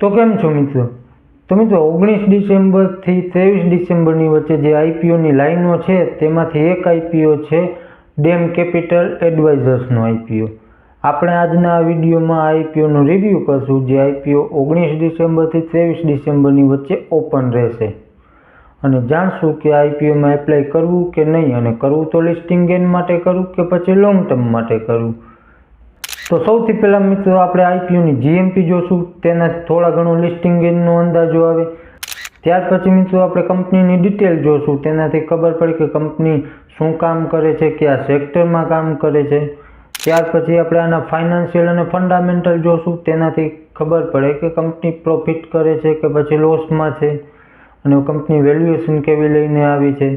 તો કેમ છો મિત્રો? તો મિત્રો 19 ડિસેમ્બરથી 23 ડિસેમ્બરની વચ્ચે જે આઈપીઓની લાઈનો છે તેમાંથી એક આઈપીઓ છે ડેમ કેપિટલ એડવાઇઝર્સનો આઈપીઓ. આપણે આજના આ વિડીયોમાં આઈપીઓનો રિવ્યૂ કરશું જે આઈપીઓ 19 ડિસેમ્બરથી 23 ડિસેમ્બરની વચ્ચે ઓપન રહેશે અને જાણશું કે આઈપીઓમાં એપ્લાય કરવું કે નહીં, અને કરવું તો લિસ્ટિંગ ગેઇન માટે કરવું કે પછી લોંગ ટર્મ માટે કરવું. તો સૌથી પહેલાં મિત્રો આપણે આઈપીઓની જીએમપી જોશું, તેનાથી થોડા ઘણો લિસ્ટિંગ ગેઇનનો અંદાજો આવે. ત્યાર પછી મિત્રો આપણે કંપનીની ડિટેલ જોશું, તેનાથી ખબર પડે કે કંપની શું કામ કરે છે, કયા સેક્ટરમાં કામ કરે છે. ત્યાર પછી આપણે આના ફાઇનાન્શિયલ અને ફંડામેન્ટલ જોશું, તેનાથી ખબર પડે કે કંપની પ્રોફિટ કરે છે કે પછી લોસમાં છે અને કંપની વેલ્યુએશન કેવી લઈને આવી છે.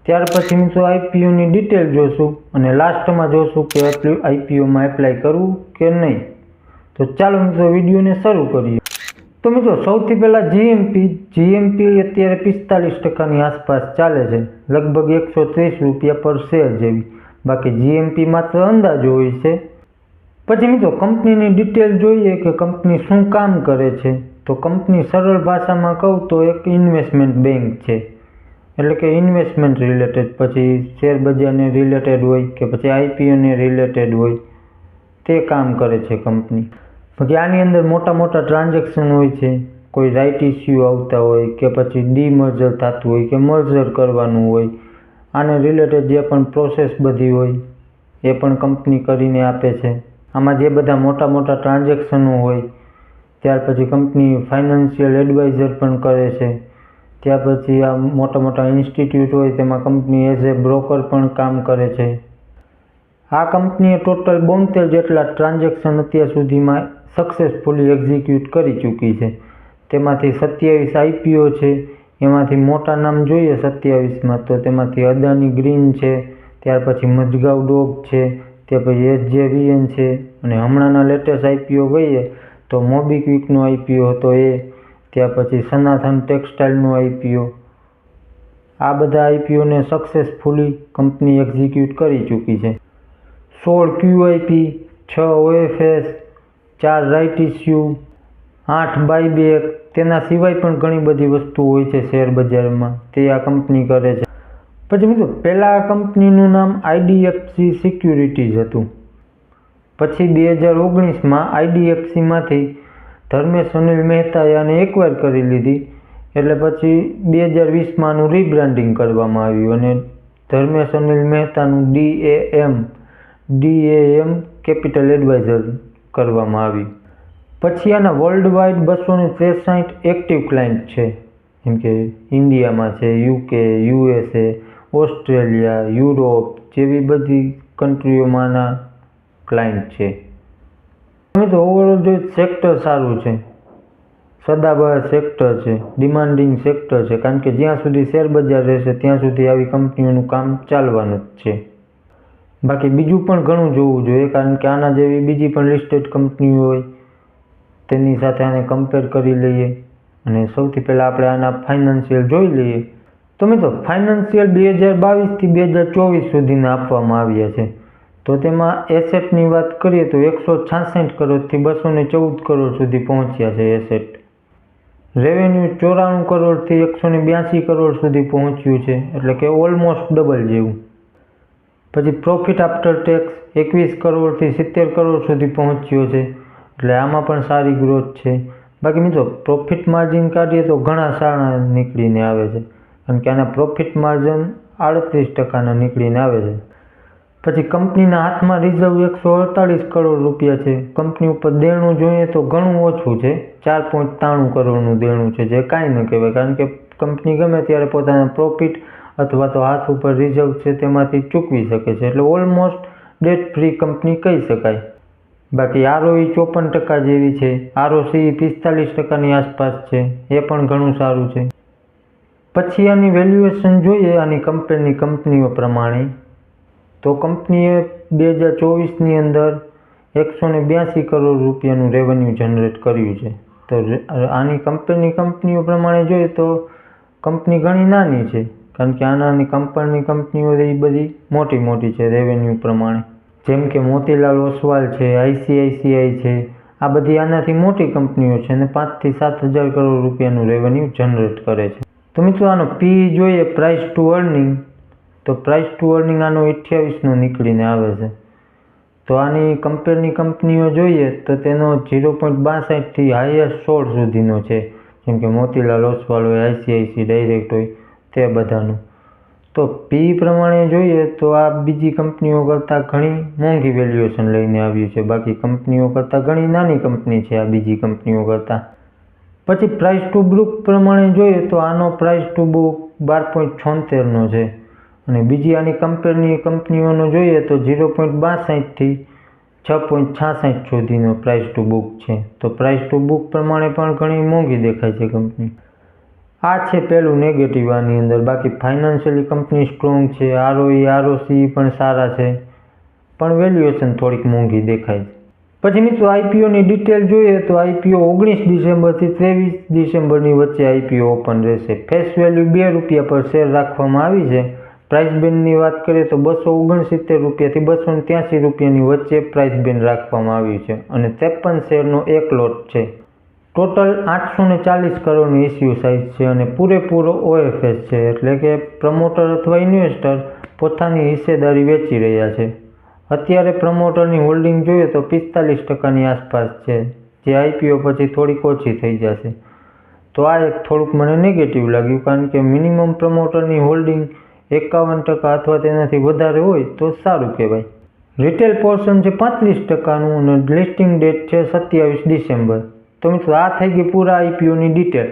ત્યાર પછી મિત્રો આઈપીઓની ડિટેલ જોશું અને લાસ્ટમાં જોશું કે આઈપીઓમાં એપ્લાય કરવું કે નહીં. તો ચાલો મિત્રો વિડીયોને શરૂ કરીએ. તો મિત્રો સૌથી પહેલાં જીએમપી અત્યારે 45% આસપાસ ચાલે છે, લગભગ 130 રૂપિયા પર શેર જેવી. બાકી જીએમપી માત્ર અંદાજો હોય છે. પછી મિત્રો કંપનીની ડિટેલ જોઈએ કે કંપની શું કામ કરે છે. તો કંપની સરળ ભાષામાં કહું તો એક ઇન્વેસ્ટમેન્ટ બેંક છે, એટલે કે ઇન્વેસ્ટમેન્ટ રિલેટેડ, પછી શેર બજારને રિલેટેડ હોય કે પછી આઈપીઓને રિલેટેડ હોય તે કામ કરે છે કંપની. પછી આની અંદર મોટા મોટા ટ્રાન્ઝેક્શન હોય છે, કોઈ રાઇટ ઇસ્યુ આવતા હોય કે પછી ડીમર્જર થતું હોય કે મર્જર કરવાનું હોય, આને રિલેટેડ જે પણ પ્રોસેસ બધી હોય એ પણ કંપની કરીને આપે છે. આમાં જે બધા મોટા મોટા ટ્રાન્ઝેક્શનો હોય ત્યાર પછી કંપની ફાઇનાન્શિયલ એડવાઇઝર પણ કરે છે. ત્યાર પછી આ મોટા મોટા ઇન્સ્ટિટ્યૂટ હોય તેમાં કંપની એઝ એ બ્રોકર પણ કામ કરે છે. આ કંપનીએ ટોટલ 72 જેટલા ટ્રાન્ઝેક્શન અત્યાર સુધીમાં સક્સેસફુલી એક્ઝિક્યુટ કરી ચૂકી છે. તેમાંથી 27 આઈપીઓ છે. એમાંથી મોટા નામ જોઈએ 27માં તો તેમાંથી અદાની ગ્રીન છે, ત્યાર પછી મઝગાંવ ડોગ છે, ત્યાર પછી એસજેવીએન છે, અને હમણાંના લેટેસ્ટ આઈપીઓ ગઈએ તો મોબીક્વિકનો આઈપીઓ હતો એ, ત્યાર પછી સનાથન ટેક્સટાઇલનો આઈપીઓ. આ બધા આઈપીઓને સક્સેસફુલી કંપની એક્ઝિક્યુટ કરી ચૂકી છે. 16 QIP, 6 OFS, 4 right issue, 8 buyback, તેના સિવાય પણ ઘણી બધી વસ્તુ હોય છે શેર બજારમાં, તે આ કંપની કરે છે. પછી મિત્રો પહેલાં આ કંપનીનું નામ આઈડીએફસી સિક્યુરિટીઝ હતું. પછી 2019માં આઈડીએફસીમાંથી ધર્મેશ અનિલ મહેતાએ આને એક્વાયર કરી લીધી, એટલે પછી 2020માં આનું રીબ્રાન્ડિંગ કરવામાં આવ્યું અને ધર્મેશ અનિલ મહેતાનું ડીએએમ કેપિટલ એડવાઇઝર કરવામાં આવ્યું. પછી આના વર્લ્ડ વાઇડ 263 એક્ટિવ ક્લાયન્ટ છે, જેમ કે ઇન્ડિયામાં છે, યુકે, યુએસએ, ઓસ્ટ્રેલિયા, યુરોપ જેવી બધી કન્ટ્રીઓમાં આના ક્લાયન્ટ છે. તો ઓવરઓલ જો સેક્ટર સારું છે, સદાબહાર સેક્ટર છે, ડિમાન્ડિંગ સેક્ટર છે, કારણ કે જ્યાં સુધી શેર બજાર રહેશે ત્યાં સુધી આવી કંપનીઓનું કામ ચાલવાનું જ છે. બાકી બીજું પણ ઘણું જોવું જોઈએ, કારણ કે આના જેવી બીજી પણ લિસ્ટેડ કંપનીઓ હોય તેની સાથે આને કમ્પેર કરી લઈએ. અને સૌથી પહેલાં આપણે આના ફાઇનાન્શિયલ જોઈ લઈએ. તો મિત્રો ફાઇનાન્શિયલ 2022થી 2024 સુધીના આપવામાં આવ્યા છે. તો તેમાં એસેટની વાત કરીએ તો 166 કરોડથી 214 કરોડ સુધી પહોંચ્યા છે એસેટ. રેવન્યુ 94 કરોડથી 182 કરોડ સુધી પહોંચ્યું છે, એટલે કે ઓલમોસ્ટ ડબલ જેવું. પછી પ્રોફિટ આફ્ટર ટેક્સ 21 કરોડથી 70 કરોડ સુધી પહોંચ્યો છે, એટલે આમાં પણ સારી ગ્રોથ છે. બાકી મિત્રો પ્રોફિટ માર્જિન કાઢીએ તો ઘણા સારા નીકળીને આવે છે, કારણ કે આના પ્રોફિટ માર્જિન 38% નીકળીને આવે છે. પછી કંપનીના હાથમાં રિઝર્વ 148 કરોડ રૂપિયા છે. કંપની ઉપર દેણું જોઈએ તો ઘણું ઓછું છે, 4.93 કરોડનું દેણું છે, જે કાંઈ ન કહેવાય, કારણ કે કંપની ગમે ત્યારે પોતાના પ્રોફિટ અથવા તો હાથ ઉપર રિઝર્વ છે તેમાંથી ચૂકવી શકે છે, એટલે ઓલમોસ્ટ ડેટ ફ્રી કંપની કહી શકાય. બાકી આરઓઈ 54% જેવી છે, આરઓસી 45%ની આસપાસ છે, એ પણ ઘણું સારું છે. પછી આની વેલ્યુએશન જોઈએ આની કંપનીઓ પ્રમાણે, તો કંપનીએ 2024ની અંદર 182 કરોડ રૂપિયાનું રેવન્યુ જનરેટ કર્યું છે. તો આની કંપનીઓ પ્રમાણે જોઈએ તો કંપની ઘણી નાની છે, કારણ કે આનાની કંપનીઓ એ બધી મોટી છે રેવન્યુ પ્રમાણે. જેમ કે મોતીલાલ ઓસવાલ છે, આઈસીઆઈસીઆઈ છે, આ બધી આનાથી મોટી કંપનીઓ છે અને 5 થી 7 હજાર કરોડ રૂપિયાનું રેવન્યુ જનરેટ કરે છે. તો મિત્રો આનો પી જોઈએ, પ્રાઇસ ટુ અર્નિંગ, તો પ્રાઇસ ટુ અર્નિંગ આનો 28નો નીકળીને આવે છે. તો આની કમ્પેરની કંપનીઓ જોઈએ તો તેનો 0.62 થી હાઈએસ્ટ 16 સુધીનો છે, જેમ કે મોતીલાલ ઓસ્વાલ હોય, ICICI ડાયરેક્ટ હોય, તે બધાનું. તો પી પ્રમાણે જોઈએ તો આ બીજી કંપનીઓ કરતાં ઘણી મોંઘી વેલ્યુએશન લઈને આવ્યું છે. બાકી કંપનીઓ કરતાં ઘણી નાની કંપની છે આ બીજી કંપનીઓ કરતાં. પછી પ્રાઇસ ટુ બુક પ્રમાણે જોઈએ તો આનો પ્રાઇસ ટુ બુક 12.76નો છે અને બીજી આની કમ્પેરની કંપનીઓનો જોઈએ તો 0.62 થી 6.66 સુધીનો પ્રાઇસ ટુ બુક છે. તો પ્રાઇસ ટુ બુક પ્રમાણે પણ ઘણી મોંઘી દેખાય છે કંપની. આ છે પહેલું નેગેટિવ આની અંદર. બાકી ફાઇનાન્શિયલી કંપની સ્ટ્રોંગ છે, ROE ROC પણ સારા છે, પણ વેલ્યુએશન થોડીક મોંઘી દેખાય છે. પછી મિત્રો આઈપીઓની ડિટેલ જોઈએ તો આઈપીઓ 19 ડિસેમ્બરથી 23 ડિસેમ્બરની વચ્ચે આઈપીઓ ઓપન રહેશે. ફેસ વેલ્યુ ₹2 પર શેર રાખવામાં આવી છે. પ્રાઇસ બેન્ડની વાત કરીએ તો ₹269 થી ₹283 વચ્ચે પ્રાઇસ બેન્ડ રાખવામાં આવ્યું છે અને 53 શેરનો એક લોટ છે. ટોટલ 840 કરોડની ઇસ્યુ સાઇઝ છે અને પૂરેપૂરો OFS છે, એટલે કે પ્રમોટર અથવા ઇન્વેસ્ટર પોતાની હિસ્સેદારી વેચી રહ્યા છે. અત્યારે પ્રમોટરની હોલ્ડિંગ જોઈએ તો 45%ની આસપાસ છે, જે આઈપીઓ પછી થોડીક ઓછી થઈ જશે. તો આ એક થોડુંક મને નેગેટિવ લાગ્યું, કારણ કે મિનિમમ પ્રમોટરની હોલ્ડિંગ 51% અથવા તેનાથી વધારે હોય તો સારું કહેવાય. રિટેલ પોર્શન છે 35%નું અને લિસ્ટિંગ ડેટ છે 27 ડિસેમ્બર. તો મિત્રો આ થઈ ગઈ પૂરા આઈપીઓની ડિટેલ.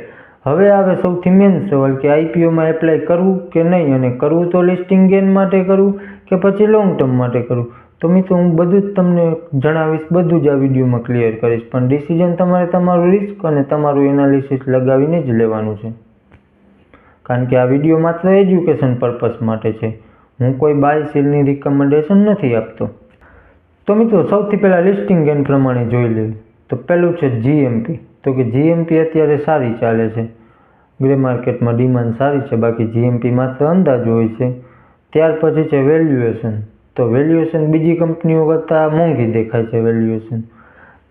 હવે આવે સૌથી મેઇન સવાલ કે આઈપીઓમાં એપ્લાય કરવું કે નહીં, અને કરવું તો લિસ્ટિંગ ગેઇન માટે કરવું કે પછી લોંગ ટર્મ માટે કરવું. તો મિત્રો હું બધું જ તમને જણાવીશ, બધું જ આ વિડીયોમાં ક્લિયર કરીશ, પણ ડિસિઝન તમારે તમારું રિસ્ક અને તમારું એનાલિસિસ લગાવીને જ લેવાનું છે, કારણ કે આ વિડીયો માત્ર એજ્યુકેશન પર્પસ માટે છે. હું કોઈ બાય સેલની રિકમેન્ડેશન નથી આપતો. તો મિત્રો સૌથી પહેલાં લિસ્ટિંગ ગેઇન પ્રમાણે જોઈ લેવું. તો પહેલું છે GMP. તો કે GMP અત્યારે સારી ચાલે છે, ગ્રે માર્કેટમાં ડિમાન્ડ સારી છે. બાકી GMP માત્ર અંદાજ હોય છે. ત્યાર પછી છે વેલ્યુએશન. તો વેલ્યુએશન બીજી કંપનીઓ કરતાં મોંઘી દેખાય છે વેલ્યુએશન.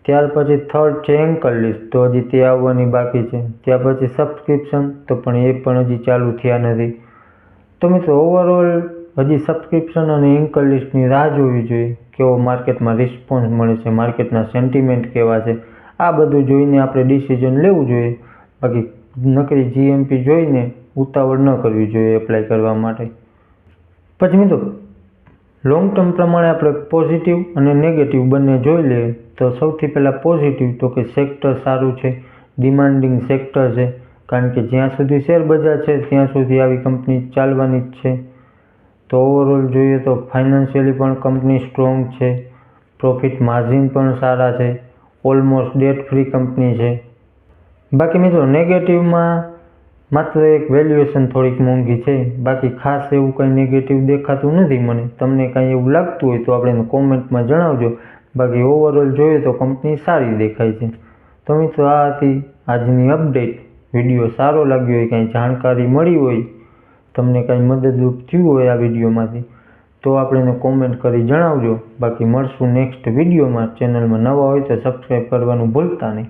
ત્યાર પછી થર્ડ છે એન્કર લિસ્ટ. તો હજી તે આવવાની બાકી છે. ત્યાર પછી સબસ્ક્રિપ્શન, તો પણ એ પણ હજી ચાલુ થયા નથી. તો મિત્રો ઓવરઓલ હજી સબસ્ક્રિપ્શન અને એન્કર લિસ્ટની રાહ જોવી જોઈએ, કેવો માર્કેટમાં રિસ્પોન્સ મળે છે, માર્કેટના સેન્ટિમેન્ટ કેવા છે, આ બધું જોઈને આપણે ડિસિઝન લેવું જોઈએ. બાકી નકરી GMP જોઈને ઉતાવળ ન કરવી જોઈએ એપ્લાય કરવા માટે. પછી મિત્રો લોંગ ટર્મ પ્રમાણે આપણે પોઝિટિવ અને નેગેટિવ બંને જોઈ લઈએ. તો સૌથી પહેલાં પોઝિટિવ, તો કે સેક્ટર સારું છે, ડિમાન્ડિંગ સેક્ટર છે, કારણ કે જ્યાં સુધી શેર બજાર છે ત્યાં સુધી આવી કંપની ચાલવાની જ છે. તો ઓવરઓલ જોઈએ તો ફાઇનાન્શિયલી પણ કંપની સ્ટ્રોંગ છે, પ્રોફિટ માર્જિન પણ સારા છે, ઓલમોસ્ટ ડેટ ફ્રી કંપની છે. બાકી મિત્રો નેગેટિવમાં માત્ર એક વેલ્યુએશન થોડીક મોંઘી છે. બાકી ખાસ એવું કંઈ નેગેટિવ દેખાતું નથી મને. તમને કાંઈ એવું લાગતું હોય તો આપણે કોમેન્ટમાં જણાવજો. બાકી ઓવરઓલ જોઈએ તો કંપની સારી દેખાય છે. તો મિત્રો આ હતી આજની અપડેટ. વિડીયો સારો લાગ્યો હોય, કાંઈ જાણકારી મળી હોય, તમને કાંઈ મદદરૂપ થયું હોય આ વિડીયોમાંથી, તો આપણે કોમેન્ટ કરી જણાવજો. બાકી મળશું નેક્સ્ટ વિડીયોમાં. ચેનલમાં નવા હોય તો સબસ્ક્રાઈબ કરવાનું ભૂલતા નહીં.